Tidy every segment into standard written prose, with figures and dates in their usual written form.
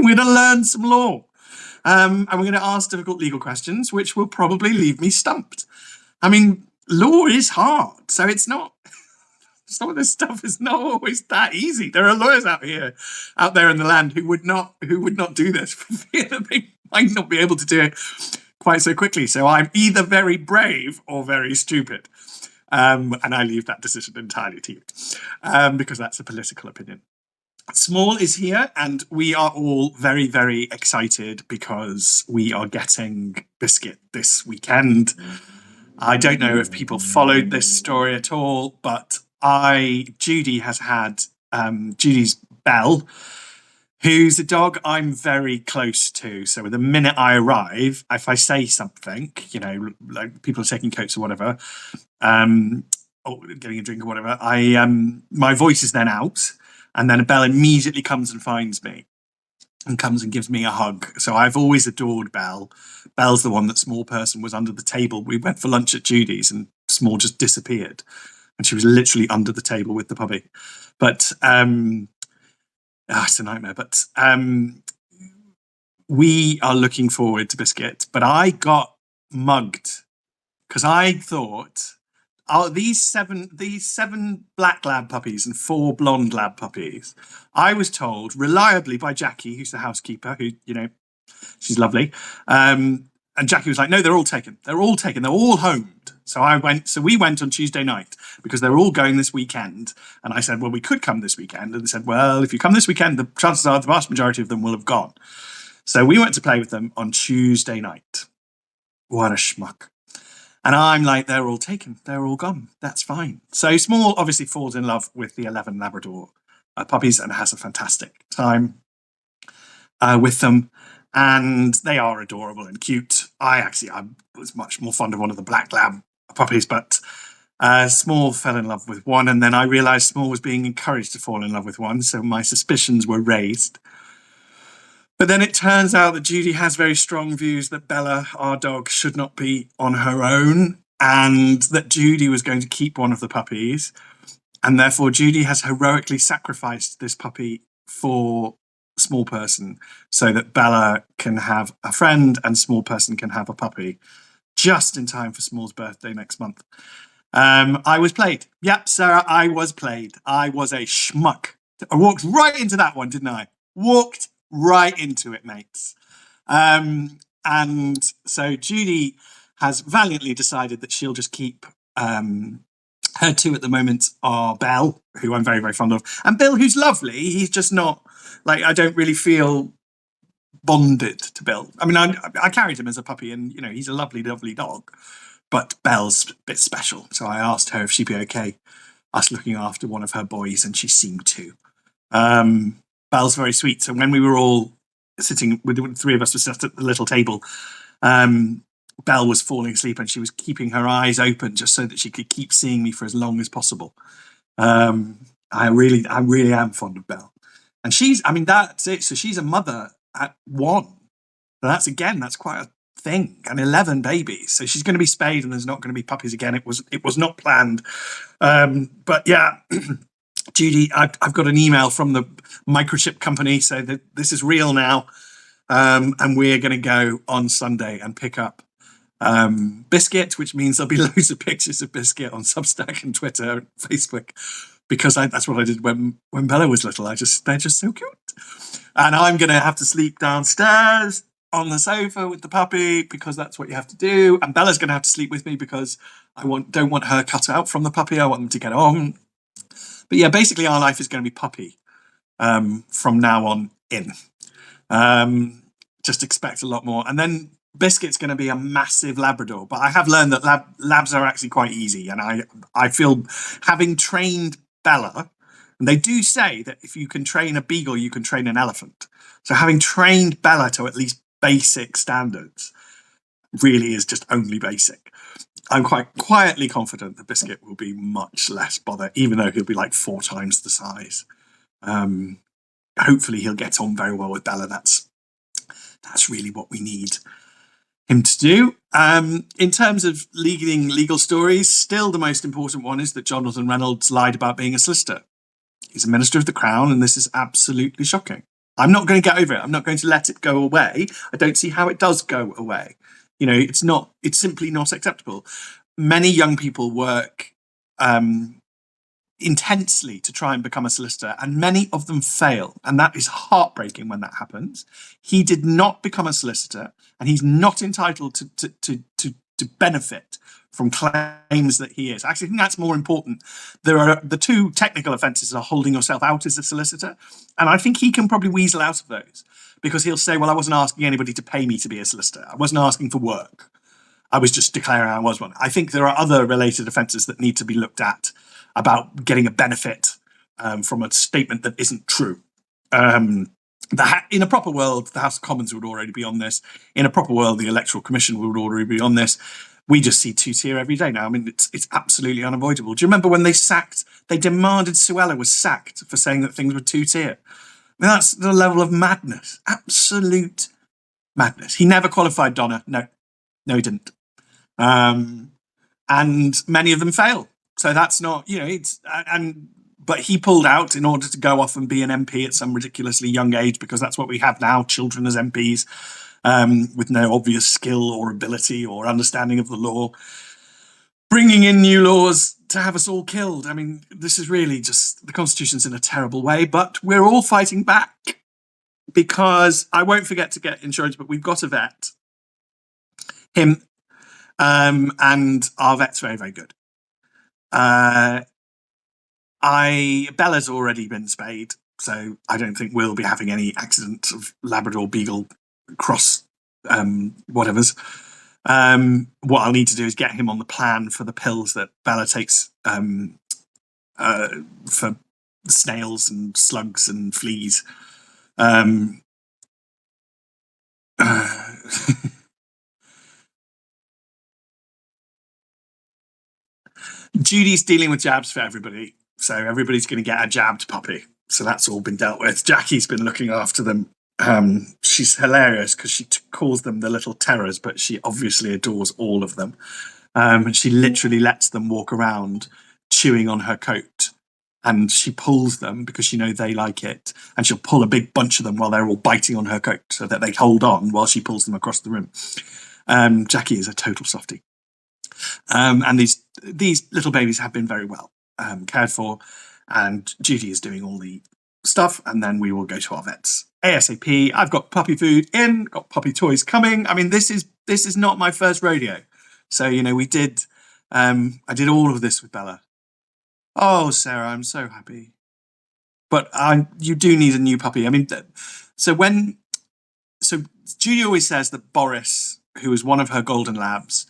we're going to learn some law. And we're going to ask difficult legal questions, which will probably leave me stumped. I mean, law is hard, so it's not. Some of this stuff is not always that easy. There are lawyers out there in the land who would not do this for fear that they might not be able to do it quite so quickly. So I'm either very brave or very stupid. And I leave that decision entirely to you, because that's a political opinion. Small is here, and we are all very, very excited because we are getting Biscuit this weekend. I don't know if people followed this story at all, but Judy has had Judy's Belle, who's a dog I'm very close to. So the minute I arrive, if I say something, like people are taking coats or whatever, or getting a drink or whatever, my voice is then out, and then Belle immediately comes and finds me and comes and gives me a hug. So I've always adored Belle. Belle's the one that Small Person was under the table. We went for lunch at Judy's and Small just disappeared. And she was literally under the table with the puppy. But it's a nightmare. But we are looking forward to Biscuit. But I got mugged because I thought, these seven black lab puppies and 4 blonde lab puppies, I was told reliably by Jackie, who's the housekeeper, who, she's lovely. And Jackie was like, no, they're all taken. They're all taken. They're all homed. So we went on Tuesday night because they were all going this weekend. And I said, well, we could come this weekend. And they said, well, if you come this weekend, the chances are the vast majority of them will have gone. So we went to play with them on Tuesday night. What a schmuck. And I'm like, they're all taken. They're all gone. That's fine. So Small obviously falls in love with the 11 Labrador puppies and has a fantastic time with them. And they are adorable and cute. I was much more fond of one of the black lab puppies, but Small fell in love with one. And then I realized Small was being encouraged to fall in love with one. So my suspicions were raised. But then it turns out that Judy has very strong views that Bella, our dog, should not be on her own, and that Judy was going to keep one of the puppies. And therefore, Judy has heroically sacrificed this puppy for Small Person so that Bella can have a friend and Small Person can have a puppy, just in time for Small's birthday next month. I was played. Yep, Sarah, I was played. I was a schmuck. I walked right into that one, didn't I? Walked right into it, mates. And so Judy has valiantly decided that she'll just keep her 2 at the moment are Belle, who I'm very, very fond of, and Bill, who's lovely. He's just not, like, I don't really feel bonded to Bill. I mean, I carried him as a puppy and, he's a lovely, lovely dog, but Belle's a bit special. So I asked her if she'd be okay us looking after one of her boys, and she seemed to. Belle's very sweet. So when we were all sitting, with the 3 of us were sat at the little table, Belle was falling asleep and she was keeping her eyes open just so that she could keep seeing me for as long as possible. I really am fond of Belle. And that's it. So she's a mother at 1. So that's quite a thing. And 11 babies. So she's going to be spayed and there's not going to be puppies again. It was not planned. But yeah, Judy, I've got an email from the microchip company, so that this is real now. And we're going to go on Sunday and pick up Biscuit, which means there'll be loads of pictures of Biscuit on Substack and Twitter and Facebook, because that's what I did when Bella was little. They're just so cute. And I'm going to have to sleep downstairs on the sofa with the puppy because that's what you have to do. And Bella's going to have to sleep with me because I don't want her cut out from the puppy. I want them to get on. But yeah, basically our life is going to be puppy from now on in. Just expect a lot more. And then Biscuit's going to be a massive Labrador. But I have learned that labs are actually quite easy. And I feel, having trained Bella, and they do say that if you can train a beagle, you can train an elephant. So having trained Bella to at least basic standards really is just only basic. I'm quite quietly confident that Biscuit will be much less bother, even though he'll be like 4 times the size. Hopefully he'll get on very well with Bella. That's really what we need him to do. In terms of legal stories, still the most important one is that Jonathan Reynolds lied about being a solicitor. He's a minister of the Crown, and this is absolutely shocking. I'm not going to get over it. I'm not going to let it go away. I don't see how it does go away. It's simply not acceptable. Many young people work intensely to try and become a solicitor, and many of them fail. And that is heartbreaking when that happens. He did not become a solicitor, and he's not entitled to benefit from claims that he is. Actually, I think that's more important. There are the two technical offences are holding yourself out as a solicitor, and I think he can probably weasel out of those, because he'll say, well, I wasn't asking anybody to pay me to be a solicitor. I wasn't asking for work. I was just declaring I was one. I think there are other related offences that need to be looked at about getting a benefit from a statement that isn't true. In a proper world, the House of Commons would already be on this. In a proper world, the Electoral Commission would already be on this. We just see two-tier every day now. I mean, it's absolutely unavoidable. Do you remember when they demanded Suella was sacked for saying that things were two-tier? I mean, that's the level of madness, absolute madness. He never qualified Donna. No, he didn't. And many of them fail. So that's not, but he pulled out in order to go off and be an MP at some ridiculously young age, because that's what we have now, children as MPs, with no obvious skill or ability or understanding of the law, bringing in new laws to have us all killed. I mean, this is really just, the Constitution's in a terrible way, but we're all fighting back, because I won't forget to get insurance, but we've got a vet, him, and our vet's very, very good. Bella's already been spayed, so I don't think we'll be having any accident of Labrador Beagle cross whatevers. What I'll need to do is get him on the plan for the pills that Bella takes for snails and slugs and fleas. Judy's dealing with jabs for everybody, so everybody's going to get a jabbed puppy. So that's all been dealt with. Jackie's been looking after them. She's hilarious because she calls them the little terrors, but she obviously adores all of them. And she literally lets them walk around chewing on her coat, and she pulls them because they like it, and she'll pull a big bunch of them while they're all biting on her coat so that they hold on while she pulls them across the room. Jackie is a total softie. And these little babies have been very well cared for, and Judy is doing all the stuff, and then we will go to our vets ASAP. I've got puppy food in, got puppy toys coming. I mean, this is not my first rodeo. So we did. I did all of this with Bella. Oh, Sarah, I'm so happy. But you do need a new puppy. I mean, so Judy always says that Boris, who was one of her golden labs,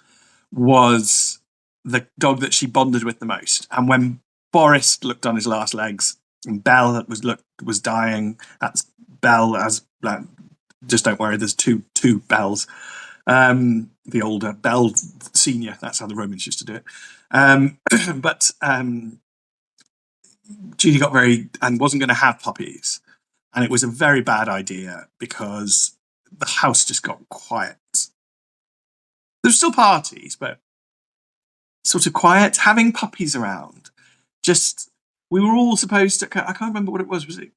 was the dog that she bonded with the most. And when Boris looked on his last legs and Belle was dying, that's Belle as just don't worry, there's two Bells. The older Belle Senior, that's how the Romans used to do it. But Judy got and wasn't going to have puppies, and it was a very bad idea because the house just got quiet. There's still parties, but sort of quiet. Having puppies around, we were all supposed to. I can't remember what it was. Was it?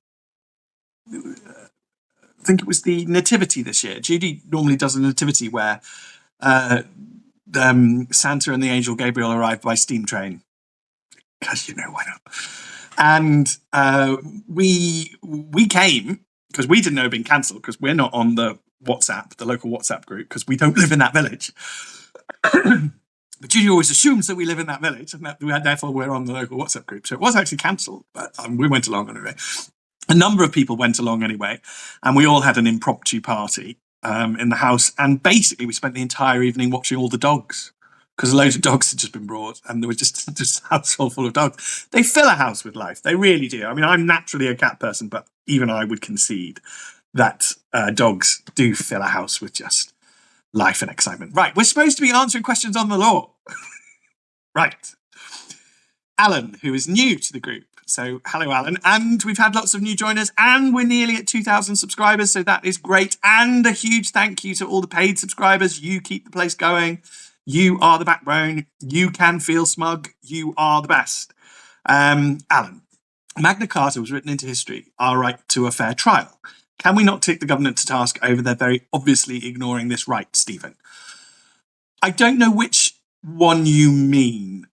I think it was the nativity this year. Judy normally does a nativity where Santa and the angel Gabriel arrive by steam train, because why not? And we came because we didn't know it had been cancelled, because we're not on the local WhatsApp group, because we don't live in that village. But Judy always assumes that we live in that village, and therefore we're on the local WhatsApp group. So it was actually cancelled, but we went along anyway. A number of people went along anyway, and we all had an impromptu party in the house. And basically, we spent the entire evening watching all the dogs, because a load of dogs had just been brought, and there was just a house full of dogs. They fill a house with life. They really do. I mean, I'm naturally a cat person, but even I would concede that dogs do fill a house with just life and excitement. Right, we're supposed to be answering questions on the law. Right. Alan, who is new to the group. So hello, Alan. And we've had lots of new joiners, and we're nearly at 2,000 subscribers, so that is great. And a huge thank you to all the paid subscribers. You keep the place going. You are the backbone. You can feel smug. You are the best. Alan, Magna Carta was written into history, our right to a fair trial. Can we not take the government to task over their very obviously ignoring this right, Stephen? I don't know which one you mean.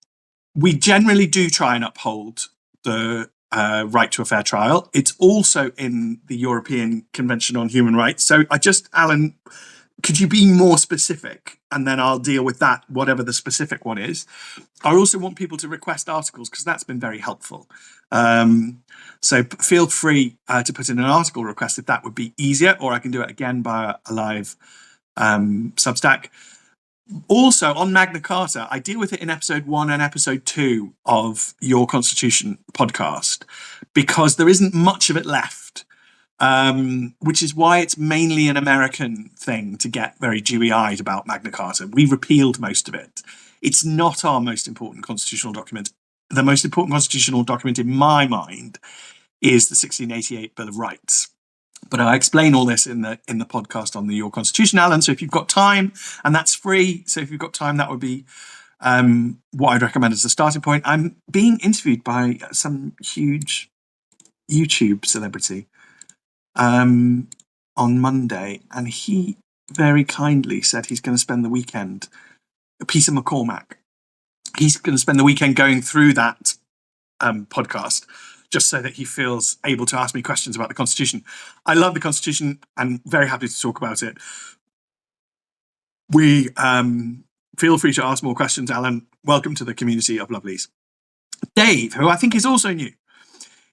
We generally do try and uphold the right to a fair trial. It's also in the European Convention on Human Rights. So Alan, could you be more specific? And then I'll deal with that, whatever the specific one is. I also want people to request articles because that's been very helpful. So feel free to put in an article request if that would be easier, or I can do it again by a live Substack. Also, on Magna Carta, I deal with it in episode 1 and episode 2 of Your Constitution podcast, because there isn't much of it left, which is why it's mainly an American thing to get very dewy-eyed about Magna Carta. We repealed most of it. It's not our most important constitutional document. The most important constitutional document in my mind is the 1688 Bill of Rights. But I explain all this in the podcast on the Your Constitution, Alan. So if you've got time, and that's free, so if you've got time, that would be what I'd recommend as a starting point. I'm being interviewed by some huge YouTube celebrity on Monday, and he very kindly said he's going to spend the weekend, Peter McCormack, he's going to spend the weekend going through that podcast, just so that he feels able to ask me questions about the Constitution. I love the Constitution and very happy to talk about it. We feel free to ask more questions, Alan. Welcome to the community of lovelies. Dave, who I think is also new.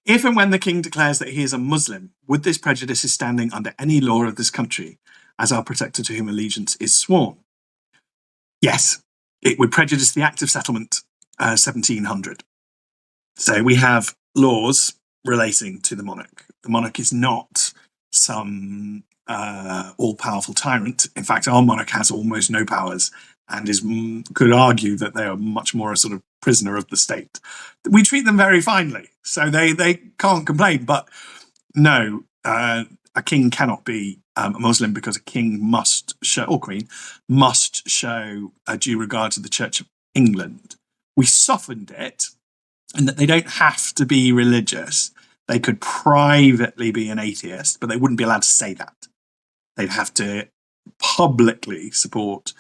If and when the king declares that he is a Muslim, would this prejudice his standing under any law of this country as our protector to whom allegiance is sworn? Yes, it would prejudice the Act of Settlement 1700. So we have laws relating to the monarch. The monarch is not some all-powerful tyrant. In fact, our monarch has almost no powers and could argue that they are much more a sort of prisoner of the state. We treat them very finely, so they can't complain. But no, a king cannot be a Muslim, because a king must show, or queen, must show a due regard to the Church of England. We softened it, and that they don't have to be religious. They could privately be an atheist, but they wouldn't be allowed to say that. They'd have to publicly support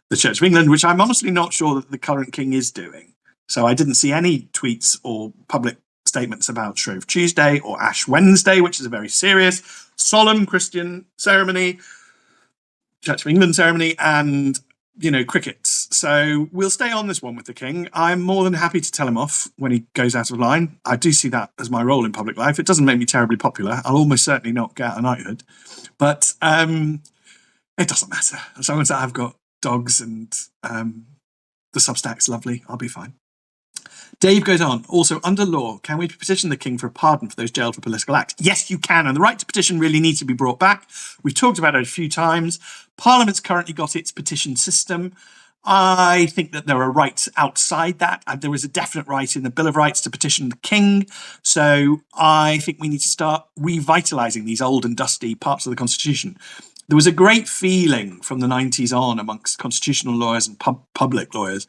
the Church of England, which I'm honestly not sure that the current king is doing. So I didn't see any tweets or public statements about Shrove Tuesday or Ash Wednesday, which is a very serious, solemn Christian ceremony, Church of England ceremony, and crickets. So we'll stay on this one with the king. I'm more than happy to tell him off when he goes out of line. I do see that as my role in public life. It doesn't make me terribly popular. I'll almost certainly not get a knighthood, but it doesn't matter. As long as I've got dogs and the Substack's lovely, I'll be fine. Dave goes on, also, under law, can we petition the king for a pardon for those jailed for political acts? Yes, you can, and the right to petition really needs to be brought back. We've talked about it a few times. Parliament's currently got its petition system. I think that there are rights outside that, and there is a definite right in the Bill of Rights to petition the king. So I think we need to start revitalising these old and dusty parts of the Constitution. There was a great feeling from the 90s on amongst constitutional lawyers and public lawyers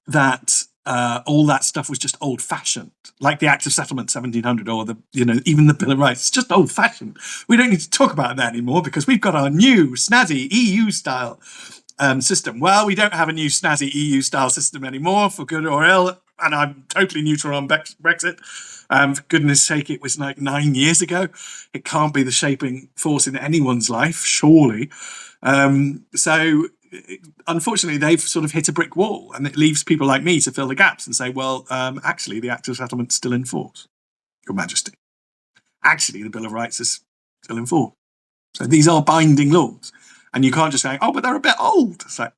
that all that stuff was just old-fashioned, like the Act of Settlement 1700 or even the Bill of Rights. It's just old-fashioned. We don't need to talk about that anymore because we've got our new snazzy EU-style system. Well, we don't have a new snazzy EU-style system anymore, for good or ill, and I'm totally neutral on Brexit. For goodness sake, it was like 9 years ago. It can't be the shaping force in anyone's life, surely. So unfortunately, they've sort of hit a brick wall, and it leaves people like me to fill the gaps and say, well, actually, the Act of Settlement's still in force, Your Majesty. Actually, the Bill of Rights is still in force. So these are binding laws. And you can't just say, oh, but they're a bit old. It's like,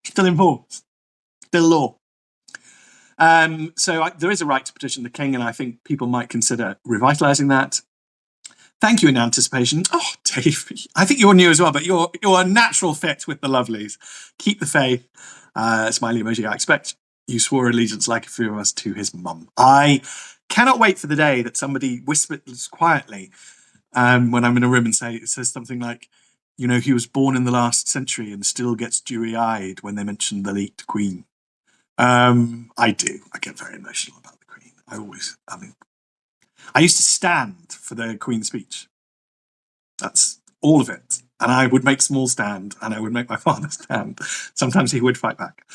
still in force, still law. So there is a right to petition the king, and I think people might consider revitalising that. Thank you in anticipation. Oh, Dave, I think you're new as well, but you're a natural fit with the lovelies. Keep the faith. Smiley emoji. I expect you swore allegiance like a few of us to his mum. I cannot wait for the day that somebody whispers quietly when I'm in a room and says something like, he was born in the last century and still gets dewy-eyed when they mention the late Queen. I do. I get very emotional about the Queen. I used to stand for the Queen's speech. That's all of it. And I would make small stand, and I would make my father stand. Sometimes he would fight back,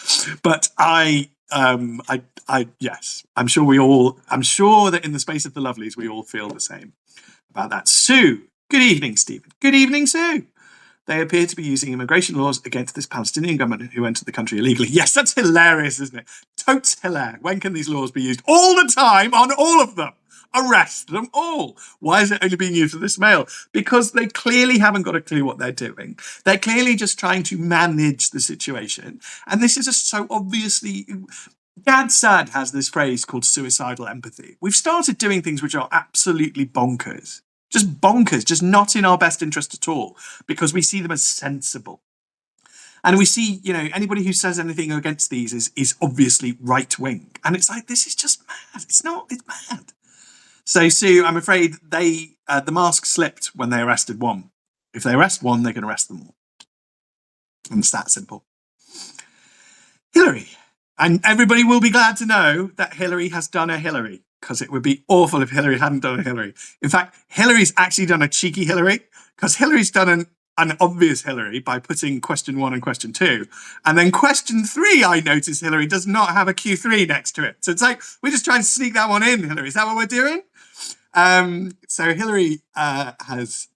but yes, I'm sure I'm sure that in the space of the lovelies, we all feel the same about that. Sue, good evening, Stephen. Good evening, Sue. They appear to be using immigration laws against this Palestinian government who entered the country illegally. Yes, that's hilarious, isn't it? Totes hilarious. When can these laws be used? All the time on all of them. Arrest them all. Why is it only being used for this male? Because they clearly haven't got a clue what they're doing. They're clearly just trying to manage the situation. And this is just so obviously... Gad Saad has this phrase called suicidal empathy. We've started doing things which are absolutely bonkers. Just bonkers, just not in our best interest at all, because we see them as sensible. And we see, anybody who says anything against these is obviously right-wing. And it's like, this is just mad. It's mad. So, Sue, I'm afraid the mask slipped when they arrested one. If they arrest one, they can arrest them all. And it's that simple. Hillary. And everybody will be glad to know that Hillary has done a Hillary, because it would be awful if Hillary hadn't done a Hillary. In fact, Hillary's actually done a cheeky Hillary, because Hillary's done an obvious Hillary by putting question 1 and question 2. And then question 3, I notice Hillary does not have a Q3 next to it. So it's like, we're just trying to sneak that one in, Hillary. Is that what we're doing? So Hillary has,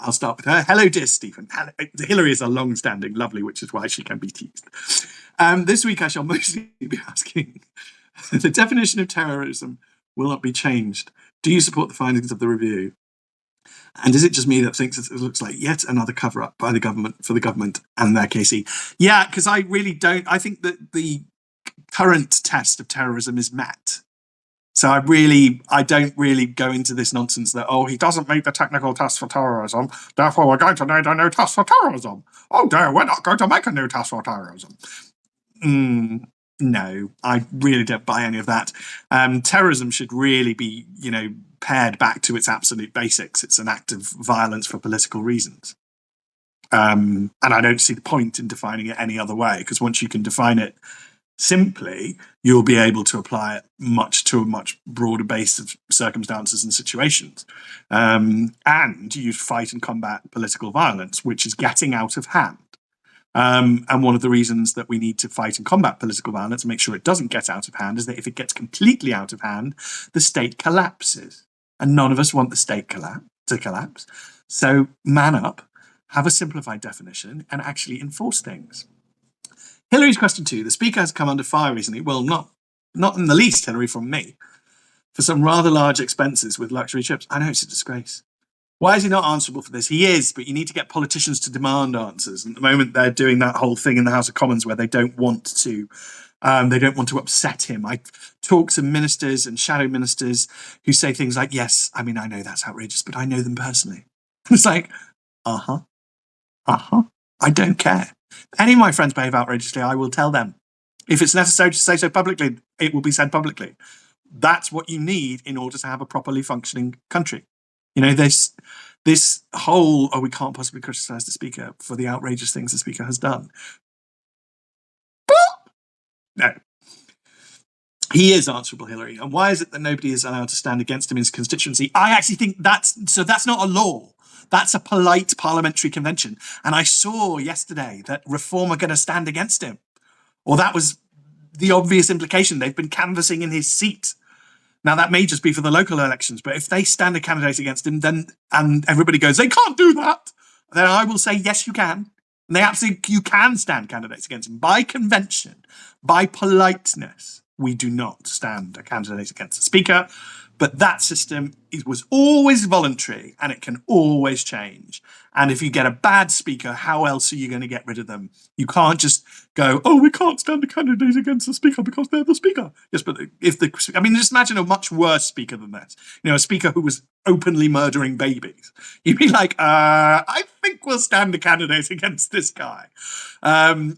I'll start with her. Hello, dear Stephen. Hillary is a long-standing lovely, which is why she can be teased. This week I shall mostly be asking, the definition of terrorism will not be changed. Do you support the findings of the review? And is it just me that thinks it looks like yet another cover-up by the government for the government and their KC? Yeah, because I really don't. I think that the current test of terrorism is met. So I don't really go into this nonsense that, he doesn't meet the technical test for terrorism, therefore we're going to need a new test for terrorism. Oh dear, we're not going to make a new test for terrorism. No, I really don't buy any of that. Terrorism should really be, pared back to its absolute basics. It's an act of violence for political reasons. And I don't see the point in defining it any other way, because once you can define it simply, you'll be able to apply it to a much broader base of circumstances and situations. And you fight and combat political violence, which is getting out of hand. And one of the reasons that we need to fight and combat political violence and make sure it doesn't get out of hand is that if it gets completely out of hand, the state collapses. And none of us want the state to collapse. So man up, have a simplified definition, and actually enforce things. Hillary's question 2. The Speaker has come under fire recently. Well, not in the least, Hillary, from me, for some rather large expenses with luxury trips. I know it's a disgrace. Why is he not answerable for this? He is, but you need to get politicians to demand answers. And at the moment, they're doing that whole thing in the House of Commons where they don't want to upset him. I talk to ministers and shadow ministers who say things like, yes, I know that's outrageous, but I know them personally. It's like, I don't care. If any of my friends behave outrageously, I will tell them. If it's necessary to say so publicly, it will be said publicly. That's what you need in order to have a properly functioning country. This whole, we can't possibly criticise the Speaker for the outrageous things the Speaker has done. No. He is answerable, Hillary. And why is it that nobody is allowed to stand against him in his constituency? I actually think that's not a law. That's a polite parliamentary convention. And I saw yesterday that Reform are going to stand against him. Or that was the obvious implication. They've been canvassing in his seat. Now, that may just be for the local elections, but if they stand a candidate against him, and everybody goes, they can't do that, then I will say, yes, you can. And you can stand candidates against him. By convention, by politeness, we do not stand a candidate against the Speaker. But that system was always voluntary, and it can always change. And if you get a bad Speaker, how else are you going to get rid of them? You can't just go, we can't stand a candidate against the Speaker because they're the Speaker. Yes, but just imagine a much worse Speaker than that. A Speaker who was openly murdering babies. You'd be like, I think we'll stand a candidate against this guy.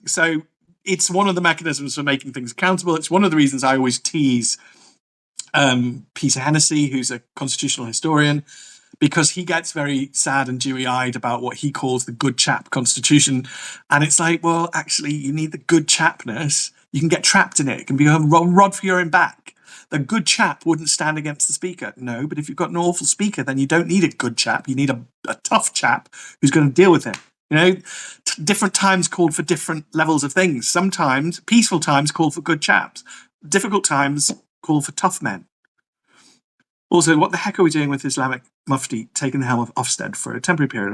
So it's one of the mechanisms for making things accountable. It's one of the reasons I always tease Peter Hennessy, who's a constitutional historian, because he gets very sad and dewy-eyed about what he calls the good chap constitution. And it's like, well, actually, you need the good chapness. You can get trapped in it. It can be a rod for your own back. The good chap wouldn't stand against the speaker. No, but if you've got an awful speaker, then you don't need a good chap. You need a tough chap who's going to deal with it. You know, different times called for different levels of things. Sometimes peaceful times call for good chaps. Difficult times call for tough men. Also, what the heck are we doing with Islamic Mufti taking the helm of Ofsted for a temporary period?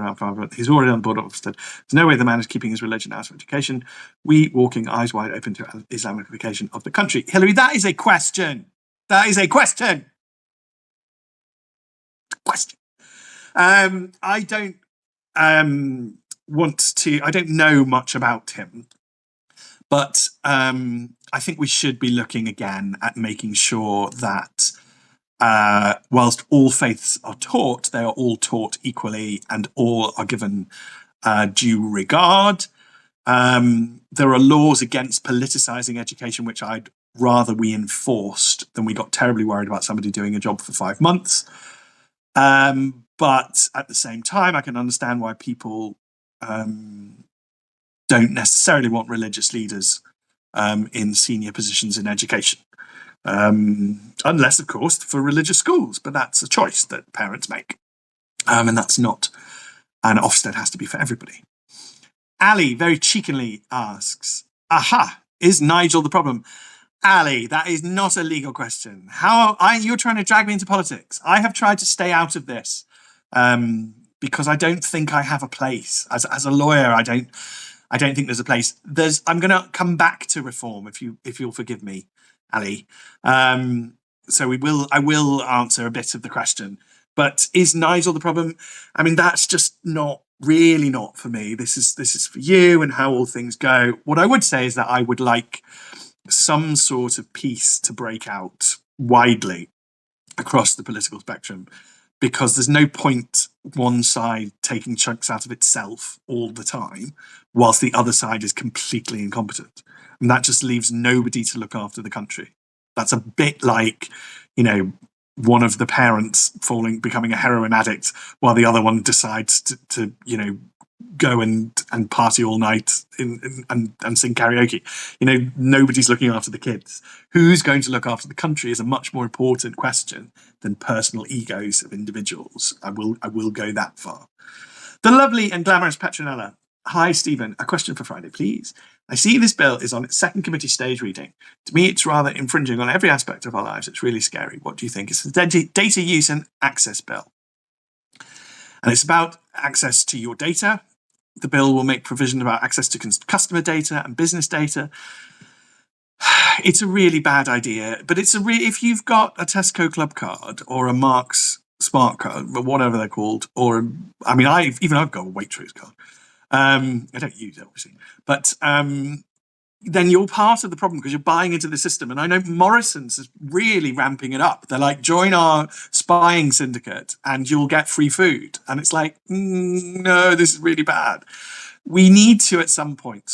He's already on board of Ofsted. There's no way the man is keeping his religion out of education. We walking eyes wide open to Islamification of the country. Hillary, that is a question. That is a question. Question. I don't I don't know much about him, but I think we should be looking again at making sure that whilst all faiths are taught, they are all taught equally and all are given due regard. There are laws against politicizing education, which I'd rather we enforced than we got terribly worried about somebody doing a job for 5 months. But at the same time, I can understand why people don't necessarily want religious leaders in senior positions in education. Unless, of course, for religious schools, but that's a choice that parents make. And that's not, and Ofsted has to be for everybody. Ali very cheekily asks, aha, is Nigel the problem? Ali, that is not a legal question. You're trying to drag me into politics. I have tried to stay out of this because I don't think I have a place. As a lawyer, I don't think there's a place. I'm going to come back to reform if you'll forgive me, Ali. So I will answer a bit of the question. But is Nigel the problem? I mean, that's just not for me. This is for you and how all things go. What I would say is that I would like some sort of peace to break out widely across the political spectrum, because there's no point one side taking chunks out of itself all the time whilst the other side is completely incompetent. And that just leaves nobody to look after the country. That's a bit like, one of the parents becoming a heroin addict while the other one decides to go and party all night and sing karaoke. Nobody's looking after the kids. Who's going to look after the country is a much more important question than personal egos of individuals. I will go that far. The lovely and glamorous Petronella. Hi, Stephen. A question for Friday, please. I see this bill is on its second committee stage reading. To me, it's rather infringing on every aspect of our lives. It's really scary. What do you think? It's the Data Use and Access Bill. And it's about access to your data. The bill will make provision about access to customer data and business data. It's a really bad idea, but if you've got a Tesco Club card or a Marks Smart card, whatever they're called, I've got a Waitrose card. I don't use it, obviously, but then you're part of the problem because you're buying into the system. And I know Morrison's is really ramping it up. They're like, join our spying syndicate and you'll get free food. And it's like, no, this is really bad. We need to, at some point,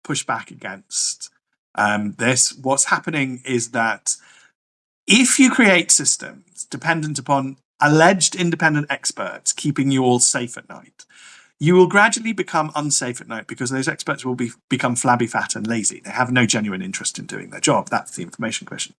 push back against this. What's happening is that if you create systems dependent upon alleged independent experts keeping you all safe at night, you will gradually become unsafe at night because those experts will become flabby, fat and lazy. They have no genuine interest in doing their job. That's the information question.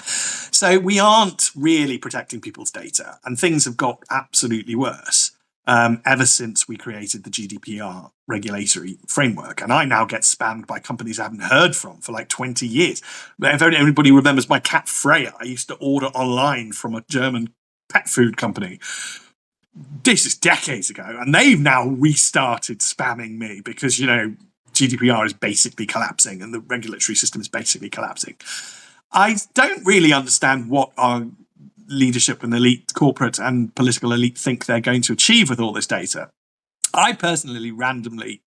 So we aren't really protecting people's data, and things have got absolutely worse ever since we created the GDPR regulatory framework. And I now get spammed by companies I haven't heard from for like 20 years. If anybody remembers my cat Freya, I used to order online from a German pet food company. This is decades ago, and they've now restarted spamming me because, GDPR is basically collapsing and the regulatory system is basically collapsing. I don't really understand what our leadership and elite, corporate and political elite think they're going to achieve with all this data. I personally randomly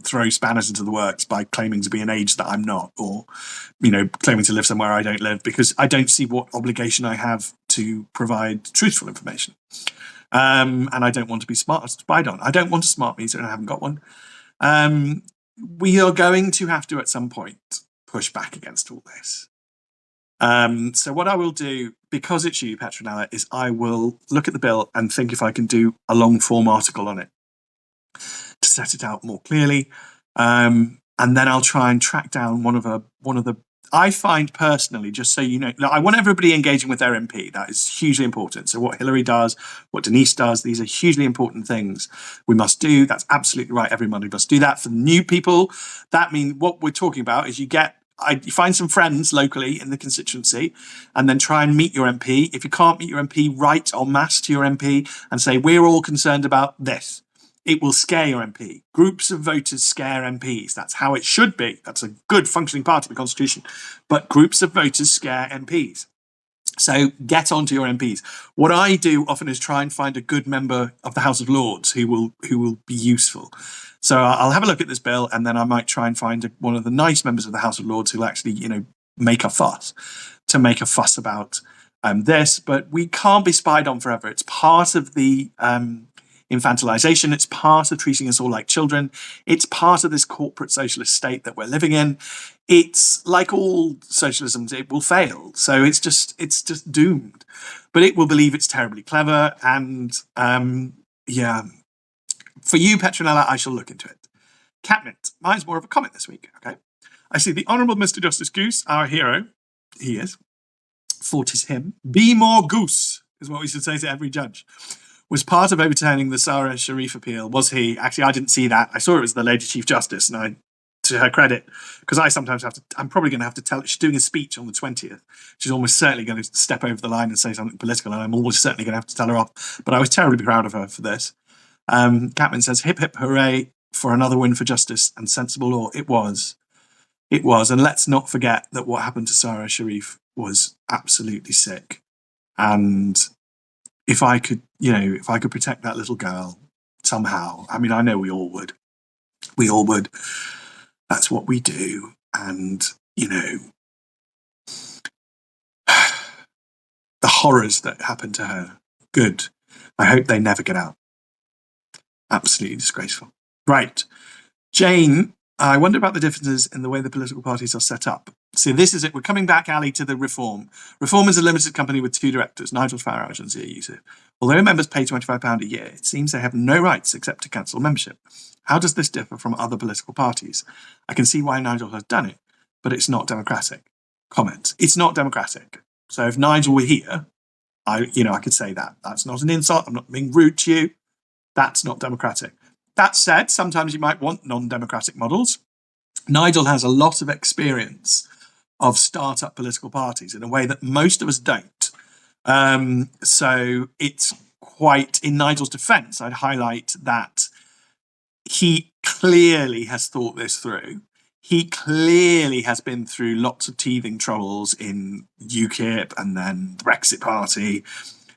throw spanners into the works by claiming to be an age that I'm not, or, claiming to live somewhere I don't live, because I don't see what obligation I have to provide truthful information. And I don't want to be spied on. I don't want a smart meter, and I haven't got one. We are going to have to, at some point, push back against all this. So what I will do, because it's you, Petronella, is I will look at the bill and think if I can do a long form article on it to set it out more clearly. And then I'll try and track down one of the I find personally, just so you know, I want everybody engaging with their MP. That is hugely important. So what Hillary does, what Denise does, these are hugely important things we must do. That's absolutely right. Everybody must do that. For new people, that means what we're talking about is you find some friends locally in the constituency and then try and meet your MP. If you can't meet your MP, write en masse to your MP and say, we're all concerned about this. It will scare your MP. Groups of voters scare MPs. That's how it should be. That's a good functioning part of the Constitution. But groups of voters scare MPs. So get onto your MPs. What I do often is try and find a good member of the House of Lords who will be useful. So I'll have a look at this bill, and then I might try and find one of the nice members of the House of Lords who'll actually, make a fuss about this. But we can't be spied on forever. It's part of the infantilization. It's part of treating us all like children. It's part of this corporate socialist state that we're living in. It's like all socialisms, it will fail. So it's just doomed. But it will believe it's terribly clever. And for you, Petronella, I shall look into it. Catmint. Mine's more of a comment this week. Okay. I see the Honourable Mr. Justice Goose, our hero. He is. Thought is him. Be more goose is what we should say to every judge. Was part of overturning the Sarah Sharif appeal. Was he? Actually, I didn't see that. I saw it was the Lady Chief Justice, and to her credit, because I sometimes I'm probably going to have to tell, she's doing a speech on the 20th. She's almost certainly going to step over the line and say something political, and I'm almost certainly going to have to tell her off. But I was terribly proud of her for this. Catman says, hip, hip, hooray for another win for justice and sensible law. It was. And let's not forget that what happened to Sarah Sharif was absolutely sick. And if I could protect that little girl somehow, I mean, I know we all would. That's what we do. And, the horrors that happened to her, good. I hope they never get out. Absolutely disgraceful. Right. Jane, I wonder about the differences in the way the political parties are set up. So this is it. We're coming back, Ali, to the Reform. Reform is a limited company with two directors, Nigel Farage and Zia Yusuf. Although members pay £25 a year, it seems they have no rights except to cancel membership. How does this differ from other political parties? I can see why Nigel has done it, but it's not democratic. Comment. It's not democratic. So if Nigel were here, I could say that. That's not an insult. I'm not being rude to you. That's not democratic. That said, sometimes you might want non-democratic models. Nigel has a lot of experience of start-up political parties in a way that most of us don't. So it's quite, in Nigel's defense, I'd highlight that he clearly has thought this through. He clearly has been through lots of teething troubles in UKIP and then the Brexit Party.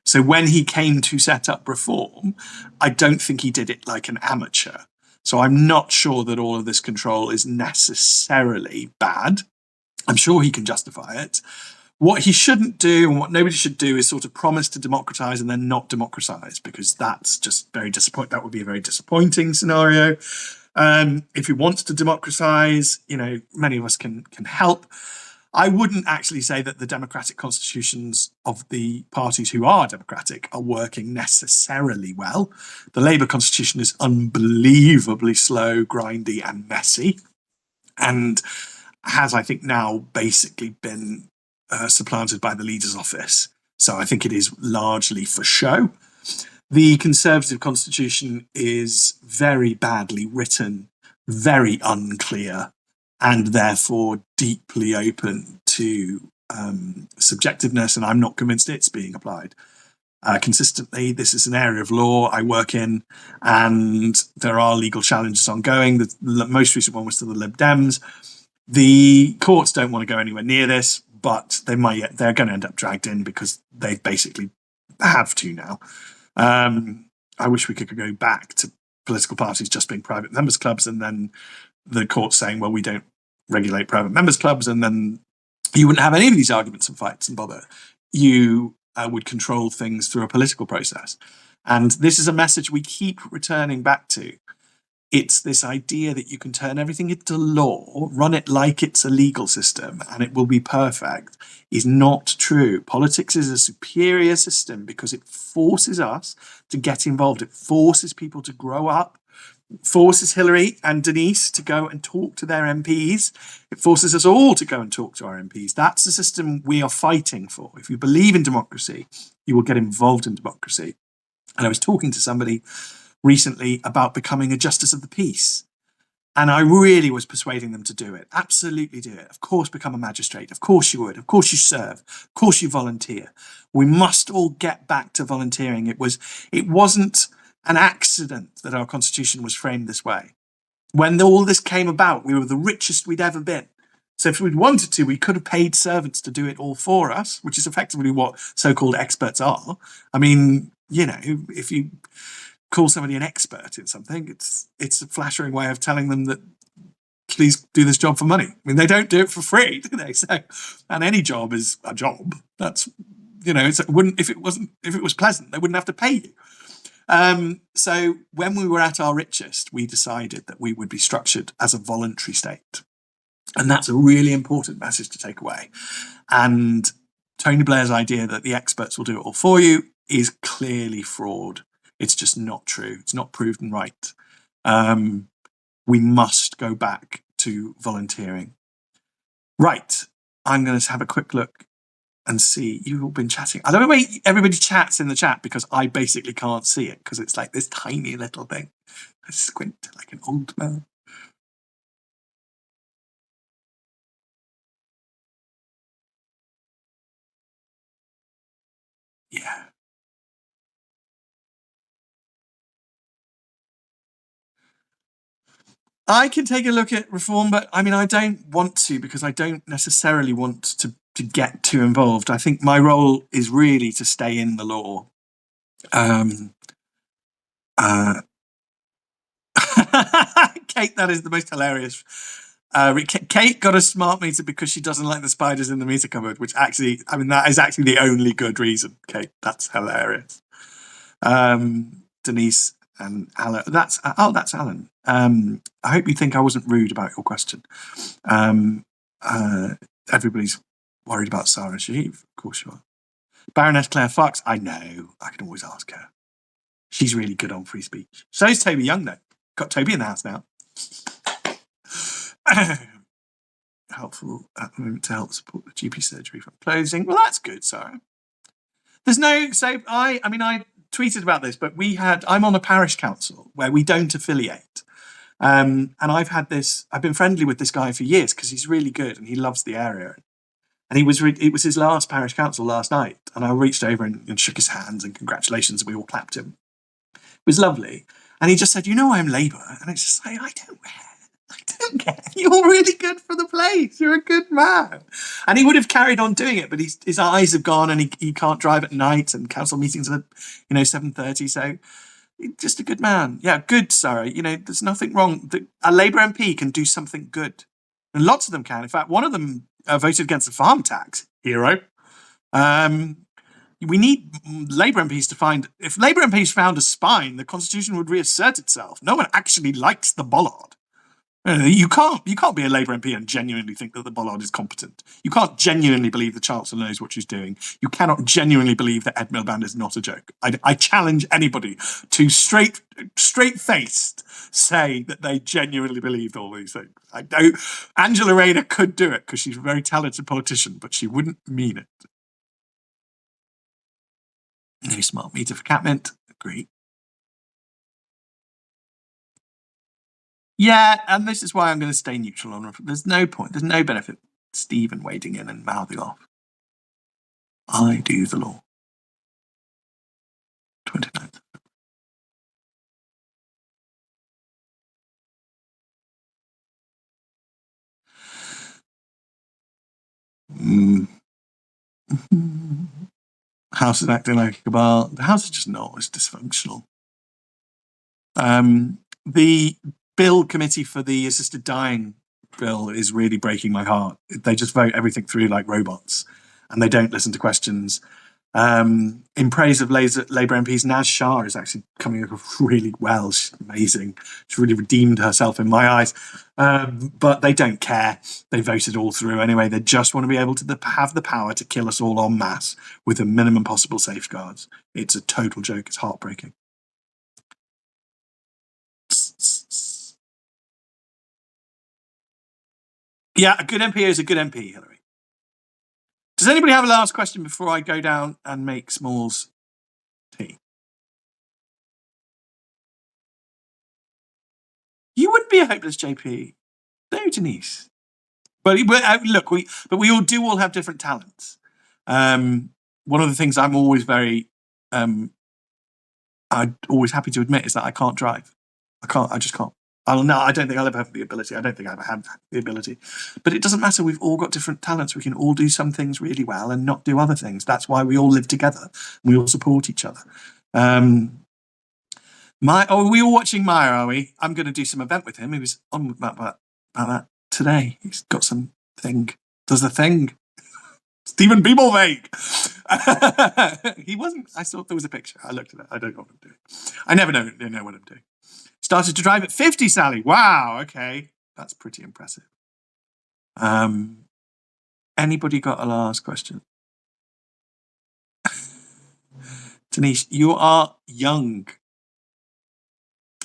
So when he came to set up Reform, I don't think he did it like an amateur. So I'm not sure that all of this control is necessarily bad. I'm sure he can justify it. What he shouldn't do and what nobody should do is sort of promise to democratise and then not democratise, because that's just very disappointing. That would be a very disappointing scenario. If he wants to democratise, many of us can help. I wouldn't actually say that the democratic constitutions of the parties who are democratic are working necessarily well. The Labour constitution is unbelievably slow, grindy and messy, and has, I think, now basically been supplanted by the leader's office. So I think it is largely for show. The Conservative constitution is very badly written, very unclear, and therefore deeply open to subjectiveness, and I'm not convinced it's being applied consistently. This is an area of law I work in, and there are legal challenges ongoing. The most recent one was to the Lib Dems. The courts don't want to go anywhere near this, but they're going to end up dragged in because they basically have to now. I wish we could go back to political parties just being private members clubs, and then the court saying, well, we don't regulate private members clubs, and then you wouldn't have any of these arguments and fights and bother. You would control things through a political process. And this is a message we keep returning back to. It's this idea that you can turn everything into law, run it like it's a legal system, and it will be perfect, is not true. Politics is a superior system because it forces us to get involved. It forces people to grow up, forces Hillary and Denise to go and talk to their MPs. It forces us all to go and talk to our MPs. That's the system we are fighting for. If you believe in democracy, you will get involved in democracy. And I was talking to somebody recently about becoming a justice of the peace. And I really was persuading them to do it. Absolutely do it. Of course, become a magistrate. Of course you would. Of course you serve. Of course you volunteer. We must all get back to volunteering. It wasn't an accident that our constitution was framed this way. When all this came about, we were the richest we'd ever been. So if we'd wanted to, we could have paid servants to do it all for us, which is effectively what so-called experts are. I mean, you know, if you call somebody an expert in something, it's a flattering way of telling them that please do this job for money. I mean, they don't do it for free, do they? So, and any job is a job. That's, you know, it wouldn't, if it was pleasant, they wouldn't have to pay you. So when we were at our richest, we decided that we would be structured as a voluntary state. And that's a really important message to take away. And Tony Blair's idea that the experts will do it all for you is clearly fraud. It's just not true. It's not proven right. We must go back to volunteering. Right. I'm going to have a quick look and see. You've all been chatting. I don't know why everybody chats in the chat because I basically can't see it because it's like this tiny little thing. I squint like an old man. Yeah. I can take a look at reform, but I mean, I don't want to because I don't necessarily want to get too involved. I think my role is really to stay in the law. Kate, that is the most hilarious. Kate got a smart meter because she doesn't like the spiders in the meter cupboard, which actually, I mean, that is actually the only good reason, Kate. That's hilarious. Denise and Alan. That's Alan. I hope you think I wasn't rude about your question. Everybody's worried about Sarah Shaheed. Of course you are. Baroness Claire Fox. I know. I can always ask her. She's really good on free speech. So is Toby Young, though. Got Toby in the house now. Helpful at the moment to help support the GP surgery from closing. Well, that's good, Sarah. There's no, so I tweeted about this, but I'm on a parish council where we don't affiliate. And I've been friendly with this guy for years because he's really good and he loves the area. And it was his last parish council last night. And I reached over and shook his hands and congratulations. And we all clapped him. It was lovely. And he just said, you know, I'm Labour. And it's just like, I don't care. You're really good for the place. You're a good man. And he would have carried on doing it, but his eyes have gone and he can't drive at night and council meetings are, 7:30. So just a good man. Yeah, good, Sarah. There's nothing wrong. A Labour MP can do something good. And lots of them can. In fact, one of them voted against the farm tax. Hero. We need Labour MPs to find... If Labour MPs found a spine, the Constitution would reassert itself. No one actually likes the bollard. You can't be a Labour MP and genuinely think that the bollard is competent. You can't genuinely believe the Chancellor knows what she's doing. You cannot genuinely believe that Ed Miliband is not a joke. I challenge anybody to straight-faced say that they genuinely believed all these things. Angela Rayner could do it because she's a very talented politician, but she wouldn't mean it. No smart meter for Catmint. Agree. Yeah, and this is why I'm going to stay neutral on it. There's no point. There's no benefit. Stephen wading in and mouthing off. I do the law. 29th. House is acting like a cabal. The House is just not. It's dysfunctional. The bill committee for the assisted dying bill is really breaking my heart. They just vote everything through like robots and they don't listen to questions. In praise of Labour MPs, Naz Shah is actually coming across really well. She's amazing. She's really redeemed herself in my eyes. But they don't care. They voted all through anyway. They just want to be able to have the power to kill us all en masse with the minimum possible safeguards. It's a total joke. It's heartbreaking. Yeah, a good MP is a good MP, Hillary. Does anybody have a last question before I go down and make Smalls tea? You wouldn't be a hopeless JP. No, Denise. But look, we all have different talents. One of the things I'm always I'm always happy to admit is that I can't drive. I just can't. I don't think I'll ever have the ability. I don't think I ever had the ability. But it doesn't matter. We've all got different talents. We can all do some things really well and not do other things. That's why we all live together. And we all support each other. Are we all watching Maya, are we? I'm going to do some event with him. He was on about that today. He's got some thing. Does the thing. Stephen Beeblevake. He wasn't. I thought there was a picture. I looked at it. I don't know what I'm doing. I never know what I'm doing. Started to drive at 50, Sally. Wow. Okay. That's pretty impressive. Anybody got a last question? Denise, you are young.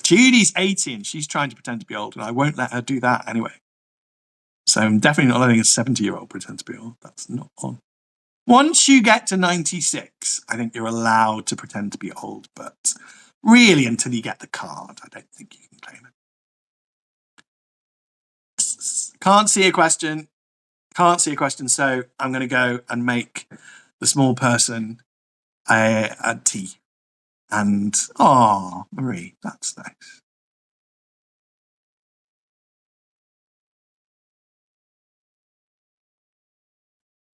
Judy's 18. She's trying to pretend to be old, and I won't let her do that anyway. So I'm definitely not letting a 70-year-old pretend to be old. That's not on. Once you get to 96, I think you're allowed to pretend to be old, but really until you get the card, I don't think you can claim it. Can't see a question. So I'm going to go and make the small person a tea. And, Marie, that's nice.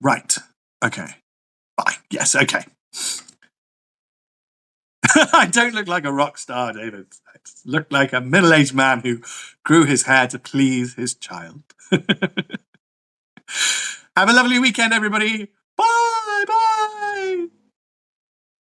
Right. Okay. Bye. Yes, okay. I don't look like a rock star, David. I look like a middle-aged man who grew his hair to please his child. Have a lovely weekend, everybody. Bye.